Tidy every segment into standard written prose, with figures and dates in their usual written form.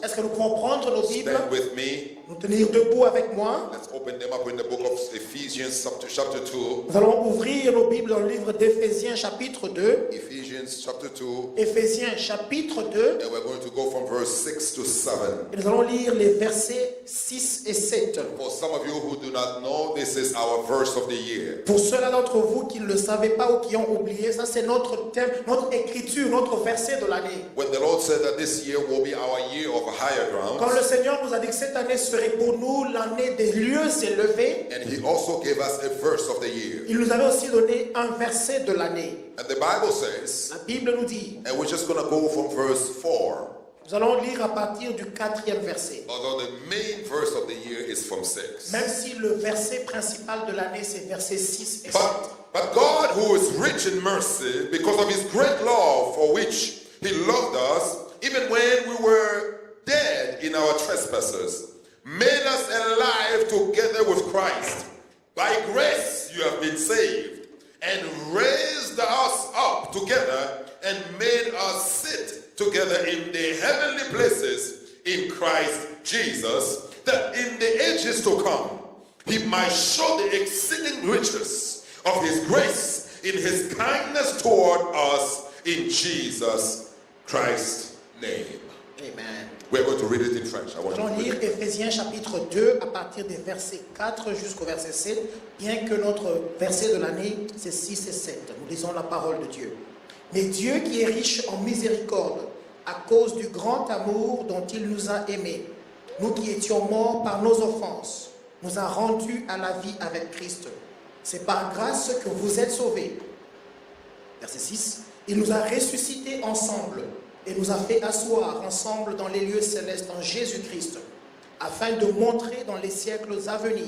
Est-ce que nous pouvons prendre nos Bibles, stand with me. nous tenir debout avec moi? Let's open them up in the book of Ephesians chapter 2. Nous allons ouvrir nos Bibles dans le livre d'Éphésiens chapitre 2. Ephesians chapter 2. Éphésiens chapitre 2. And we're going to go from verse 6 to 7. Et nous allons lire les versets 6 et 7. For some of you who do not know, this is our verse of the year. Pour ceux-là d'entre vous qui ne le savaient pas ou qui ont oublié, ça c'est notre thème, notre écriture, notre verset de l'année. When the Lord said that this year will be our year of higher Quand ground, le Seigneur nous a dit que cette année serait pour nous l'année des lieux élevés, and He also gave us a verse of the year. il nous avait aussi donné un verset de l'année. And the Bible says, La Bible nous dit, and we're just going to go from verse 4, nous allons lire à partir du 4e verset. although the main verse of the year is from 6. Même si le verset principal de l'année c'est verset 6 et 7. But God, who is rich in mercy, because of His great love for which He loved us, even when we were dead in our trespasses, made us alive together with Christ. By grace you have been saved, and raised us up together, and made us sit together in the heavenly places in Christ Jesus, that in the ages to come He might show the exceeding riches of His grace in His kindness toward us in Jesus Christ's name. Amen. We're going to read it in French. I Nous want you allons to lire read it. Éphésiens chapitre 2 à partir des versets 4 jusqu'au verset 7, bien que notre verset de l'année c'est 6 et 7. Nous lisons la parole de Dieu. Mais Dieu qui est riche en miséricorde, à cause du grand amour dont il nous a aimés, nous qui étions morts par nos offenses, nous a rendus à la vie avec Christ. C'est par grâce que vous êtes sauvés. Verset 6. Il nous a ressuscités ensemble et nous a fait asseoir ensemble dans les lieux célestes en Jésus-Christ, afin de montrer dans les siècles à venir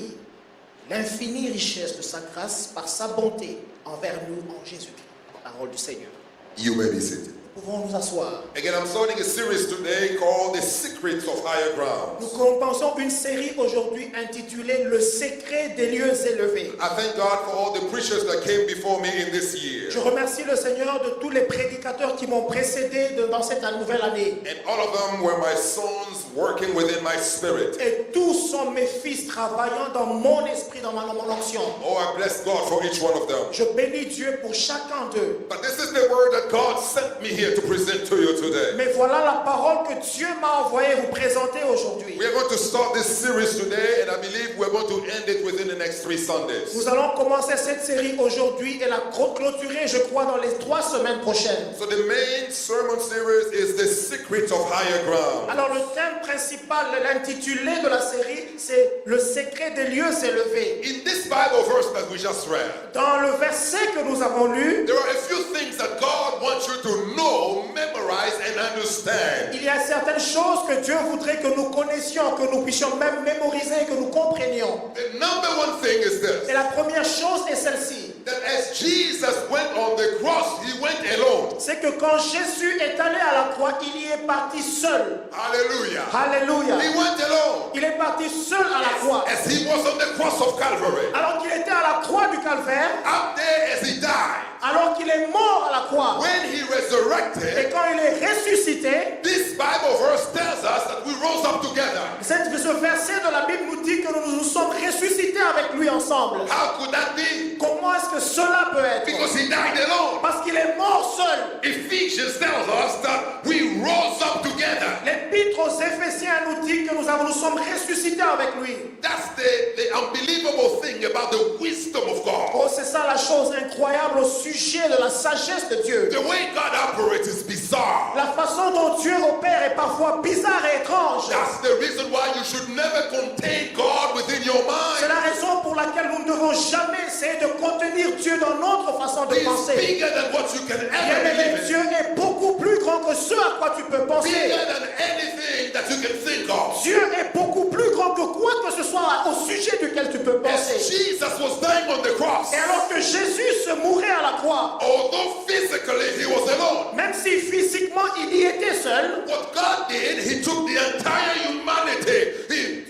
l'infinie richesse de sa grâce par sa bonté envers nous en Jésus-Christ. Parole du Seigneur. You may be seated. Nous pouvons nous asseoir. Again, I'm starting a series today called The Secrets of Higher Ground. Nous commençons une série aujourd'hui intitulée Le secret des lieux élevés. I thank God for all the preachers that came before me in this year. Je remercie le Seigneur de tous les prédicateurs qui m'ont précédé dans cette nouvelle année. And all of them were my sons working within my spirit. Et tous sont mes fils travaillant dans mon esprit, dans mon onction. Oh, I bless God for each one of them. Je bénis Dieu pour chacun d'eux. But this is the word that God sent me here to present to you today. Mais voilà la parole que Dieu m'a envoyée vous présenter aujourd'hui. We are going to start this series today, and I believe we're going to end it within the next 3 Sundays. Nous allons commencer cette série aujourd'hui et la clôturer, je crois, dans les 3 semaines prochaines. So the main sermon series is The Secrets of Higher Ground. Alors le thème principal, l'intitulé de la série, c'est le secret des lieux élevés. In this Bible verse that we just read, Dans le verset que nous avons lu, there are a few things that God wants you to know, memorize, and understand. il y a certaines choses que Dieu voudrait que nous connaissions, que nous puissions même mémoriser, que nous comprenions. The number one thing is Et this, la première chose est celle-ci. that as Jesus went on the cross, He went alone. C'est que quand Jésus est allé à la croix, il y est parti seul. Hallelujah. Alléluia. He went alone. Il est parti seul à la croix. As He was on the cross of Calvary, Alors qu'il était à la croix du Calvaire, up there as He died, alors qu'il est mort à la croix, when He et resurrected, quand il est ressuscité, this Bible verse tells us that we rose up together. ce verset de la Bible nous dit que nous nous sommes ressuscités avec lui ensemble. How could that be? Comment est-ce que cela peut être? Because He died alone. Parce qu'il est mort seul. Ephesians tells us that we rose up together. L'épître aux Éphésiens nous dit que nous sommes ressuscités avec lui. That's the unbelievable thing about the wisdom of God. Oh, c'est ça la chose incroyable au sujet de la sagesse de Dieu. The way God operates is bizarre. La façon dont Dieu opère est parfois bizarre et étrange. That's the reason why you should never contain God within your C'est mind. la raison pour laquelle nous ne devons jamais essayer de contenir Dieu dans notre façon de He's penser. bigger than what you can ever Bien-aimé, believe Dieu in. est beaucoup plus grand que ce à quoi tu peux penser. Bigger than anything that you can think of. Dieu est beaucoup plus grand que quoi que ce soit au sujet duquel tu peux As penser. Jesus was dying on the cross, Et alors que Jésus se mourait à la croix, although physically He was alone, même si physiquement il y était seul, what God did, He took the entire humanity. He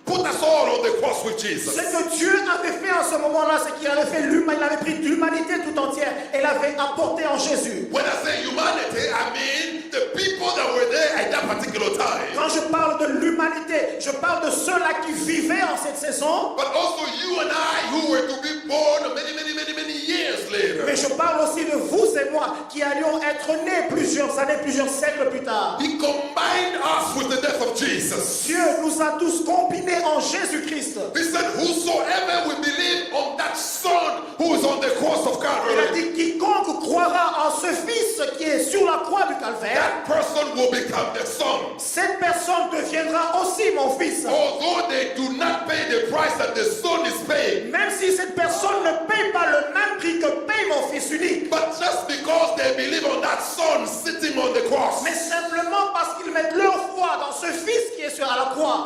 put us all on the cross with Jesus. ce que Dieu avait fait en ce moment-là, c'est qu'il avait fait il avait pris l'humanité tout entière et l'avait apporté en Jésus. When I say humanity, I mean the people that were there at that particular time, Quand je parle de l'humanité, je parle de ceux-là qui vivaient en cette saison, but also you and I who were to be born many years later. mais je parle aussi de vous et moi qui allions être nés plusieurs années, plusieurs siècles plus tard. He combined us with the death of Jesus. Dieu nous a tous combinés en Jésus-Christ. He said, whosoever will believe on that Son who is on the cross of Il a Calvary, dit quiconque croira en ce Fils qui est sur la croix du Calvaire, that person will become the Son. cette personne deviendra aussi mon fils. Although they do not pay the price that the Son is paying, Même si cette personne ne paye pas le même prix que paye mon fils unique, but just because they believe on that Son sitting on the cross, mais simplement parce qu'ils mettent leur foi dans ce Fils qui est sur la croix.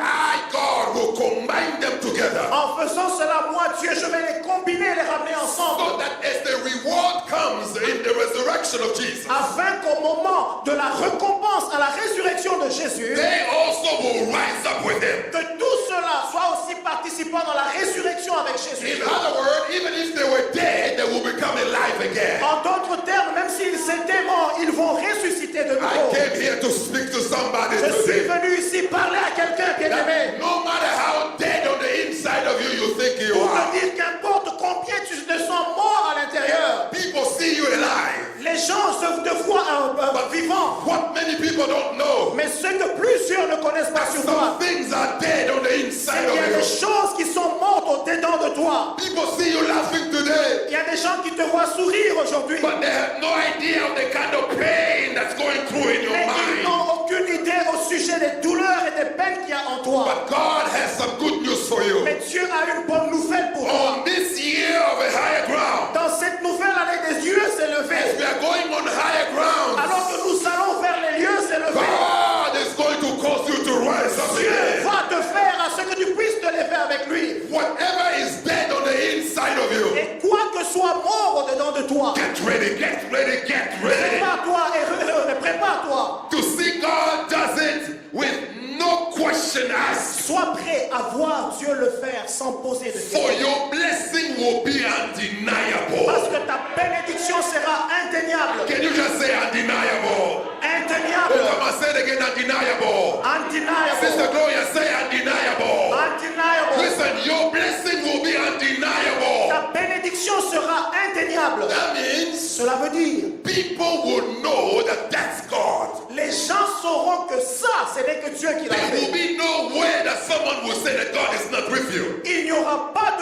God will combine them together. En faisant cela, moi, Dieu, je vais les combiner, les ramener ensemble, So that as the reward comes in the resurrection of Jesus, afin qu'au moment de la récompense à la résurrection de Jésus, they also will rise up with him. que tout cela soit aussi participant dans la résurrection avec Jésus. In other words, even if they were dead, they will become alive again. En d'autres termes, même s'ils étaient morts, ils vont ressusciter de I nouveau. came here to speak to somebody Je suis today. venu ici parler à quelqu'un qui est aimé. No matter how dead on the inside of you you think you Pour are, te dire qu'importe combien tu te sens mort à l'intérieur, people see you alive. les gens te voient vivant. What many people don't know, Mais ce que plusieurs ne connaissent pas sur toi, some things are dead on the c'est inside qu'il y a of des you. choses qui sont mortes au-dedans de toi. People see you laughing today, Il y a des gens qui te voient sourire aujourd'hui, but they have no idea of the kind of pain that's going through in your mais ils mind. n'ont aucune idée au sujet des douleurs et des peines qu'il y a en toi. But God has some good news for you. Mais Dieu a une bonne nouvelle pour toi. On this year of a higher ground, Dans cette nouvelle année des lieux as we s'élever, are going on higher ground, alors que nous allons vers les lieux s'élever, God is going to cause you to rise up Dieu again. va te faire à ce que tu puisses te lever avec lui. Whatever is dead on the inside of you, Et quoi que soit mort au-dedans de toi, get ready, get ready, get ready. prépare-toi et prépare-toi. To see God does it with no question asked. Sois prêt à voir Dieu le faire sans poser de For questions. your blessing will be undeniable. Parce que ta bénédiction sera indéniable. Can you just say undeniable? Indéniable. Come on, say it again, undeniable. Undeniable. Sister Gloria, say undeniable. Undeniable. Listen, your blessing will be undeniable. Ta bénédiction sera indéniable. That means Cela veut dire, people will know that that's God. les gens sauront que ça, ce n'est que Dieu qui l'a There will fait. be no way that someone will say that God is not with you. Il n'y aura pas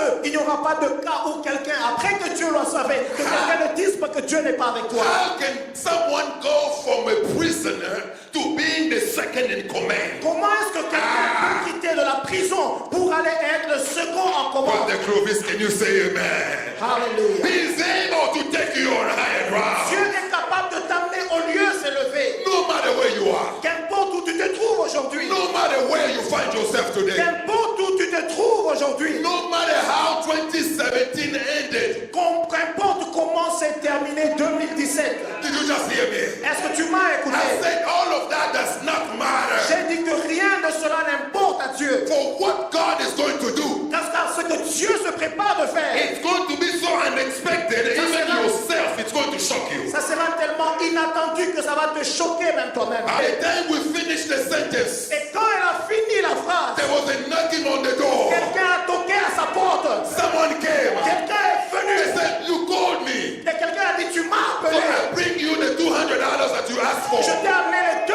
de cas où quelqu'un, après que Dieu l'a sauvé, que quelqu'un ne dise pas que Dieu n'est pas avec toi. How can someone go from a prisoner to being the second in command? Comment est-ce que quelqu'un peut quitter de la prison pour aller être le second en From commande? the Clovis, can you say amen? Alléluia. He is able to take you on higher Dieu ground. est capable de t'amener au lieu s'élever. No matter where you are, Qu'importe où tu te trouves aujourd'hui. no matter where you find yourself today, Qu'importe où tu te trouves aujourd'hui. no matter how 2017 ended, Qu'importe comment s'est terminé 2017. did you just hear me? Est-ce que tu m'as I écouté? said all of that does not matter J'ai dit que rien de cela n'importe à Dieu. for what God is going to do. Car ce que Dieu se prépare de faire, It's going to be so unexpected, even yourself, it's going to shock you. ça sera tellement inattendu que ça va te choquer même toi-même. By the time we finish the sentence, Et quand elle a fini la phrase, there was a knocking on the door. quelqu'un a toqué à sa porte. Someone came. Quelqu'un est They venu. said, you called me. Et quelqu'un a dit, tu m'as So appelé. I bring you the $200 that you asked for. Je t'ai amené les $200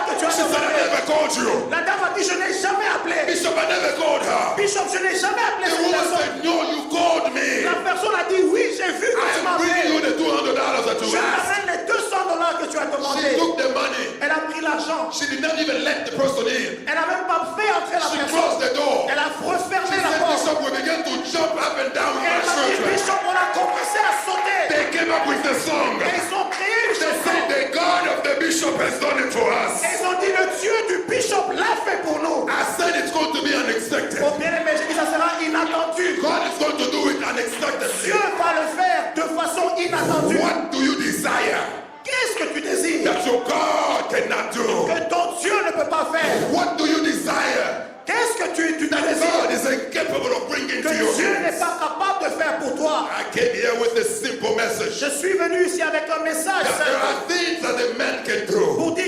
que tu as She said, I demandé. never called you. La dame a dit, je n'ai jamais appelé. Bishop, I never called her. Bishop, je n'ai jamais appelé The cette woman personne. said, no, you called me. La personne a dit, oui, j'ai vu que tu m'as I bring you appelé. the $200 that Je you asked. t'amène les $200 que tu as She demandé. took the money. Elle a pris l'argent. She did not even let the person in. Elle n'a même pas fait entrer la She personne. closed the door. Elle a She refermé la said, porte. Bishop, we began to jump up and down with Elle my m'a dit, children. Bishop, on a commencé à sauter. They came up with the song. Et ils ont créé une They chanson. said, the God of the bishop has done it for us. Et ils ont dit, le Dieu du bishop l'a fait pour nous. I said it's going to be unexpected. Oh bien aimé, j'ai dit, ça sera inattendu. God is going to do it unexpectedly. Dieu va le faire de façon inattendue. What do you desire Qu'est-ce que tu désires that your God cannot do? que ton Dieu ne peut pas faire? What do you desire Qu'est-ce que tu that God désires is incapable of bringing que to your Dieu n'est hands? pas capable de faire pour toi? I came here with a simple message Je suis venu ici avec un message that there simple are things that a man can do pour dire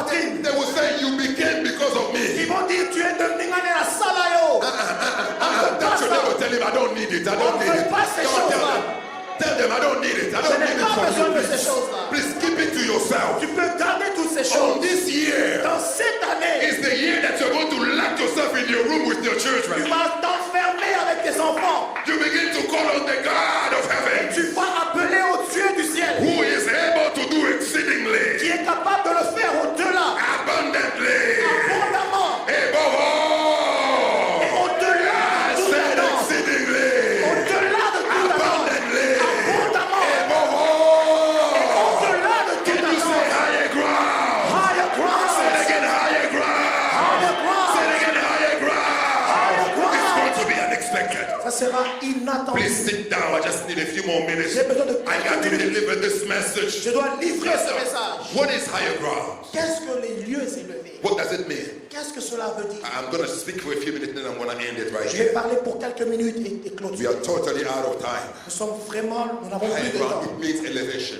poitrine. They will say, you became because of me. Ils vont dire, tu es devenu ngane la salayo. That should never tell him, I don't need it. I don't need it. Pas ces Come on, choses-là. tell them, I don't need it. I Je don't n'ai need it pas from besoin you. de ces Please, choses-là. please keep it to yourself. Tu peux garder toutes ces On choses. this year Dans cette année, is the year that you're going to lock yourself in your room with your tu children. vas t'enfermer avec tes enfants. You begin to call on the God of heaven, Tu vas appeler au Dieu du ciel, who is able to do exceedingly, qui est capable de le faire au-delà, abundantly, abondamment, above all. et au-delà I de toute said attente. exceedingly, Au-delà de toute attente. abundantly, Abondamment. above all. Au-delà de Can toute you say attente. higher ground? Higher ground. Say it again, higher ground. Higher ground. Say it again, higher ground. Higher It's ground. going to be unexpected. Ça sera inattendu. Please sit down. I just need a few more minutes. J'ai besoin de I got to quelques minutes. deliver this message. Je dois livrer ce message. What is higher ground? Qu'est-ce que les lieux élevés? What does it mean? Qu'est-ce que cela veut dire? I'm going to speak for a few minutes, then I'm going to end it right Je vais here. parler pour quelques minutes et We clôturer. are totally out of time. Nous sommes vraiment, nous n'avons plus Higher de temps. ground, it means elevation.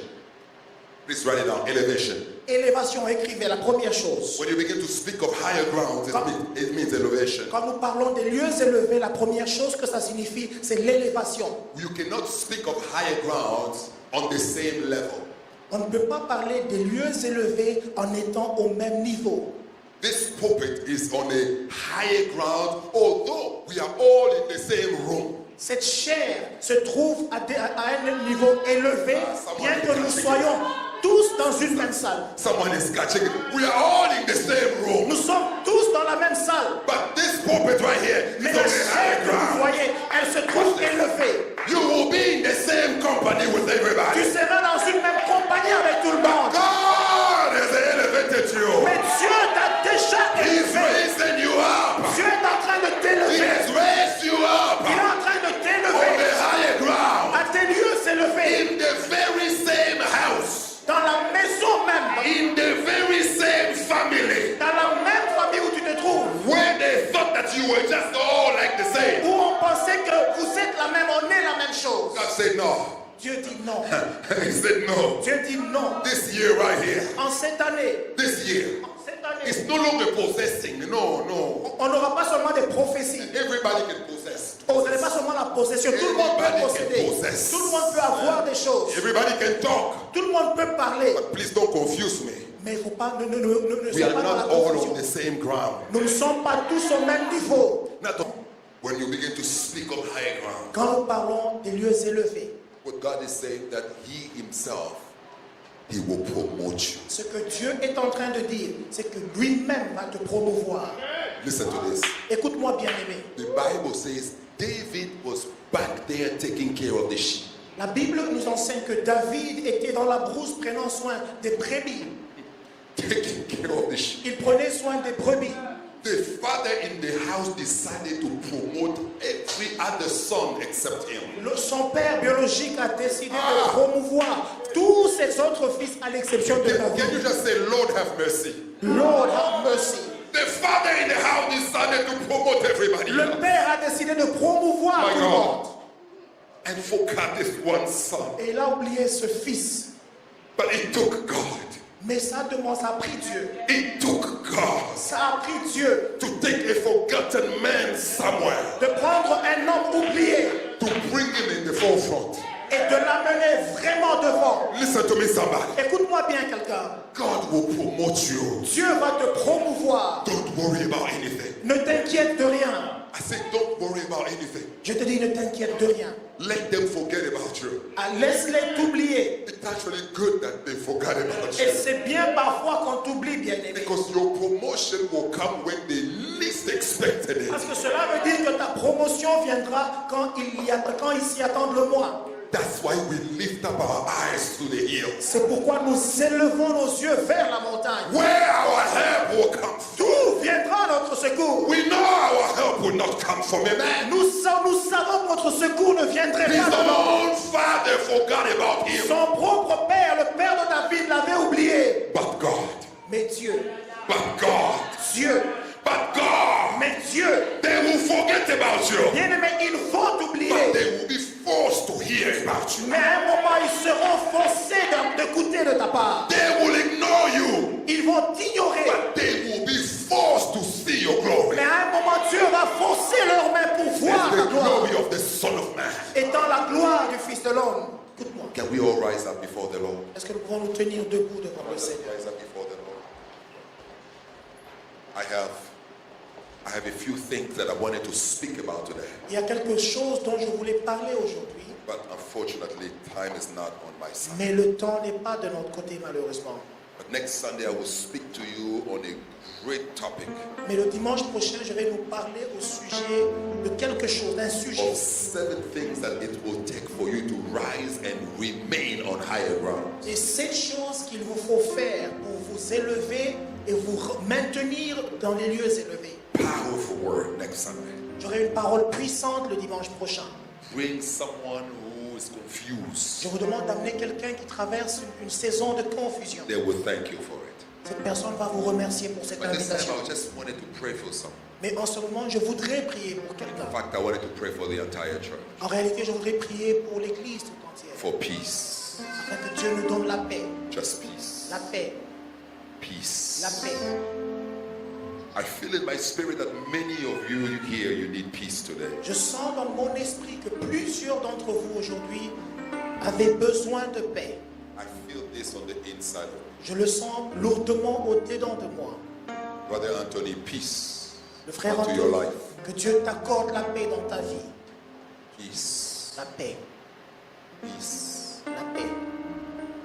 Please write it down. Elevation. Élévation, écrivez la première chose. When you begin to speak of higher ground, it means elevation. Quand nous parlons des lieux élevés, la première chose que ça signifie, c'est l'élévation. You cannot speak of higher grounds on the same level. On ne peut pas parler des lieux élevés en étant au même niveau. This pulpit is on a higher ground, although we are all in the same room. Cette chair se trouve à un niveau élevé, bien que nous soyons tous dans une même salle. Someone is catching it. We are all in the same room. Nous sommes tous dans la même salle. But this pulpit right here Mais is la on a chair higher que vous ground. voyez, elle se trouve élevée. You will be in the same company with Tu everybody. seras dans une même compagnie avec tout le monde. God has elevated you. Mais Dieu t'a déjà He's élevé. raising you up. Dieu est en train de He t'élever. has raised you up Il est en train de on t'élever the higher ground. à tes lieux élevés, In the very same house. dans la maison même, In the very same family. dans la même famille où tu te trouves, Where they thought that you were just all like the same. où on pensait que vous êtes la même, on est la même chose. God said no. Dieu dit non. He said no. Dieu dit non. This year right here. En cette année, This year. It's no longer possessing. No, no. on n'aura pas seulement des prophéties. Everybody can possess. Vous n'avez pas seulement la possession. Tout le monde peut posséder. Tout le monde peut avoir des choses. Everybody can talk. Tout le monde peut parler. But please don't confuse me. Mais il ne faut pas, ne We soyez are pas dans la not all confusion. on the same ground. Nous ne sommes pas tous au même niveau. Not when you begin to speak of higher ground. Quand nous parlons des lieux élevés, What God is saying that He Himself, He will promote you. ce que Dieu est en train de dire, c'est que lui-même va te promouvoir. Listen to this. Écoute-moi bien aimé. The Bible says David was back there taking care of the sheep. La Bible nous enseigne que David était dans la brousse prenant soin des brebis. Taking care of the sheep. Il prenait soin des brebis. The father in the house decided to promote every other son except him. Son père biologique a décidé de promouvoir tous ses autres fils à l'exception de Can you David. just say, Lord have mercy? Lord have mercy. The father in the house decided to promote everybody Le else père a décidé de promouvoir My tout le God. monde. and forgot this one son. Et il a oublié ce fils. But it took God. Mais ça demande, ça a pris Dieu. It took God Ça a pris Dieu to take a forgotten man somewhere de prendre un homme oublié to bring him in the forefront. et de l'amener vraiment devant. Listen to me, somebody. Écoute-moi bien quelqu'un. God will promote you. Dieu va te promouvoir. Don't worry about anything. Ne t'inquiète de rien. I said, don't worry about anything. Je te dis, ne t'inquiète de rien. Let them forget about you. Ah, laisse-les t'oublier. It's actually good that they forgot about Et you. c'est bien parfois qu'on t'oublie, bien-aimé. Because your promotion will come when they least expected it. Parce que cela veut dire que ta promotion viendra quand ils s'y attendent le moins. That's why we lift up our eyes to the hills. C'est pourquoi nous élevons nos yeux vers la montagne. Where our help will come from. D'où viendra notre secours? We know our help will not come from a man. Nous savons que notre secours ne viendrait His pas de l'homme. own father forgot about him. Son propre père, le père de David, l'avait oublié. But God, Mais Dieu, but God, Dieu, but God, mais Dieu, they will forget about you. bien-aimé, il faut But t'oublier. they will be forced to hear about you. Mais à un moment, ils seront forcés d'écouter de ta part. They will ignore you. Ils vont t'ignorer. Dieu va forcer leurs mains pour voir It's la the gloire. glory of the Son of Man. Étant la gloire du Fils de l'homme. Écoute-moi. Can we all rise up before the Lord? Est-ce que nous pouvons nous tenir debout devant le Let's Seigneur? rise up before the Lord. I have a few things that I wanted to speak about today, Il y a quelque chose dont je voulais parler aujourd'hui, but unfortunately, time is not on my side. mais le temps n'est pas de notre côté malheureusement. But next Sunday, I will speak to you on a great topic Mais le dimanche prochain, je vais nous parler au sujet de quelque chose, d'un sujet. of 7 things that it will take for you to rise and remain on higher ground. Et 7 choses qu'il vous faut faire pour vous élever et vous maintenir dans les lieux élevés. Powerful word next Sunday. J'aurai une parole puissante le dimanche prochain. Bring someone who is confused. Je vous demande d'amener quelqu'un qui traverse une saison de confusion. They will thank you for it. Cette personne va vous remercier pour cette But this time, invitation. I just wanted to pray for someone. Mais en ce moment, je voudrais prier pour In quelqu'un. fact, I wanted to pray for the entire church. En réalité, je voudrais prier pour l'Église tout entière. For peace. Afin que Dieu nous donne la paix. Just peace. La paix. Peace. La paix. I feel in my spirit that many of you here, you need peace today. Je sens dans mon esprit que plusieurs d'entre vous aujourd'hui avaient besoin de paix. I feel this on the inside of me. Je le sens lourdement au-dedans de moi. Brother Anthony, peace Le frère unto your Anthony, life. que Dieu t'accorde la paix dans ta vie. Peace. La paix. Peace. La paix.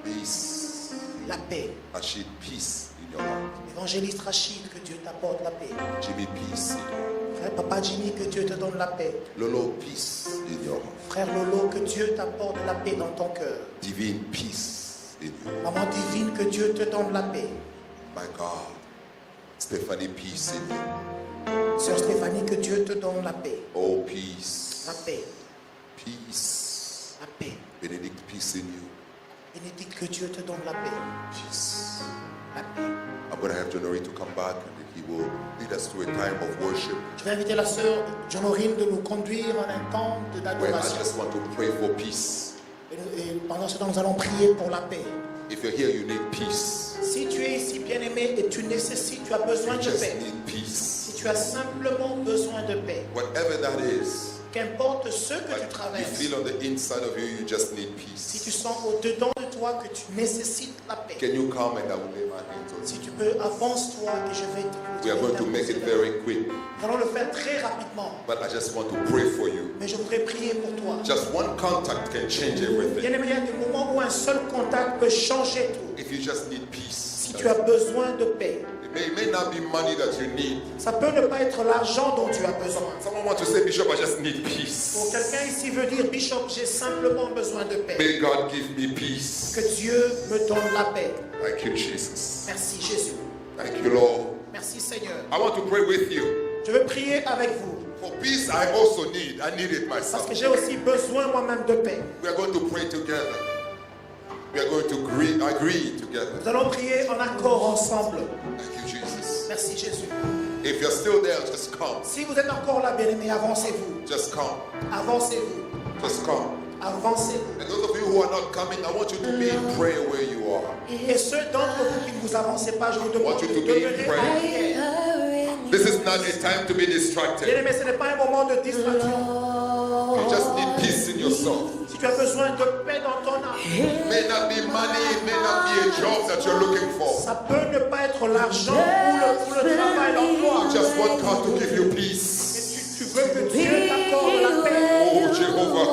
Peace. La paix. Rashid, peace in your heart. Évangéliste Rachid, que Dieu t'apporte la paix. Jimmy, peace in your heart. Frère Papa Jimmy, que Dieu te donne la paix. Lolo, peace in your heart. Frère Lolo, que Dieu t'apporte la paix dans ton cœur. Divine peace in you. Maman divine, que Dieu te donne la paix. My God. Stephanie, peace in you. Sœur Stéphanie, que Dieu te donne la paix. Oh, peace. La paix. Peace. La paix. Benedict, peace in you. Bénédicte, que Dieu te donne la paix. Peace. La paix. I'm going to have Johnny to come back and he will lead us to a time of worship Je vais inviter la sœur Johnorine de nous conduire en un temps where I d'adoration. just want to pray for peace. Et pendant ce temps, nous allons prier pour la paix. If you're here, you need peace. Si tu es ici, bien-aimé, et tu nécessites, tu as besoin You de just paix. need peace. Si tu as simplement besoin de paix, Whatever that is, qu'importe ce que tu like you traverses, feel on the inside of you, you just need si tu peace. sens au-dedans de toi que tu nécessites la paix, Can you come and I will lay my hands on si you? tu peux, avance-toi et je vais te We are going to make it very quick, Nous allons le faire très rapidement, but I just want to pray for you. mais je voudrais prier pour toi. Just one contact can change everything. Bien-aimé, il y a des moments où un seul contact peut changer tout. If you just need peace, Si tu as besoin de paix, it may not be money that you need. ça peut ne pas être l'argent dont tu as besoin. Someone wants to say, Bishop, I just need Pour peace. quelqu'un ici veut dire, Bishop, j'ai simplement besoin de paix. May God give me peace. Que Dieu me donne la paix. Thank you, Jesus. Merci Jésus. Thank you, Lord. Merci Seigneur. I want to pray with you. Je veux prier avec vous For peace, I also need. I need it parce myself. que j'ai aussi besoin moi-même de paix. We are going to pray together. We are going to agree together. Nous allons prier en accord ensemble. Thank you, Jesus. Merci Jésus. If you're still there, just come. Si vous êtes encore là, bien-aimés, avancez-vous. Just come. Avancez-vous. Just come. Avancez-vous. And those of you who are not coming, I want you to be in prayer where you are. Et ceux d'entre vous qui ne vous avancez pas, je vous demande Want you de to be in demeurer prayer. en prière. This is not a time to be distracted. Bien-aimés, ce n'est pas un moment de distraction. You just need peace in your soul. Si tu as besoin de paix dans ton âme, It may not be money, it may not be a job that you're looking for. ça peut ne pas être l'argent ou le travail, l'emploi. You just want God to give you Mais peace. tu veux que Dieu t'accorde la paix. Oh, Jehovah.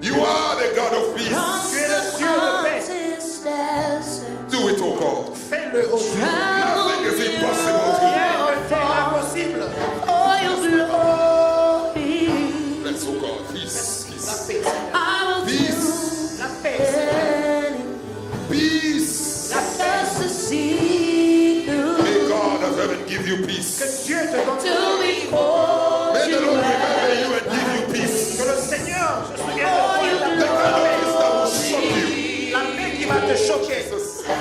You are the God of Tu peace. es le Dieu de paix. Do it, oh God. Fais-le aujourd'hui. Nothing is impossible to you. Rien ne t'est impossible. Bless, oh God. Peace, La peace, paix, Seigneur. peace, La paix, Seigneur. peace. La paix. May God of heaven give you Que peace. Dieu te donne. May the Lord remember you and give you peace. Que le Seigneur se souvienne de toi. The kind of peace that will La shock you. paix. La paix qui va te choquer. Jesus. La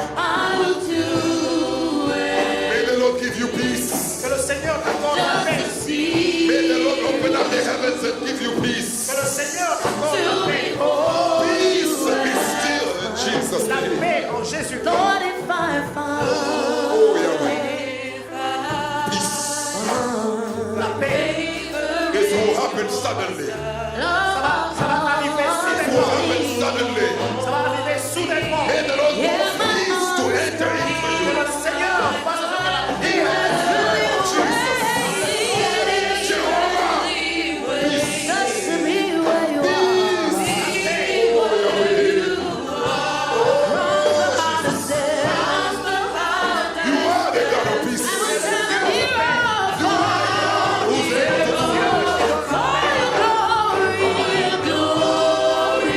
happen suddenly. Ça va arriver It will soudainement. happen suddenly. Ça va arriver soudainement. May the Lord cause peace to enter into Que you. le Seigneur fasse ce qu'elle a dit. Jehovah, you are the God of peace.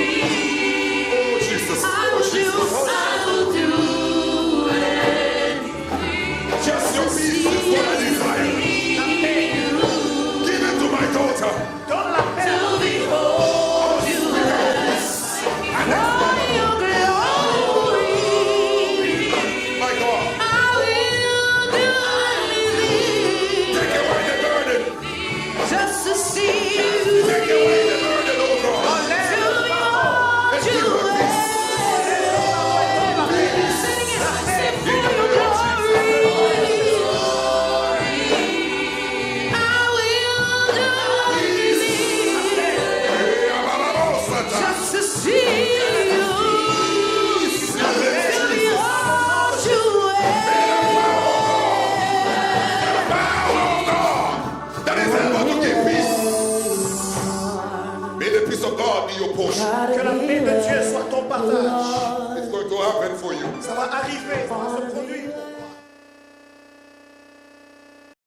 Oh, Jesus. Oh, Jesus. Just your peace is what I desire. Give it to my daughter. Donne la paix. My God. Take away the burden. Just to see Take away the burden, oh God. Enlève le fardeau. And give her peace. just to see you, tell me what you That is able to give peace. May the peace of God be your portion. Que la paix de Dieu soit ton partage. It's going to happen for you. Ça va arriver.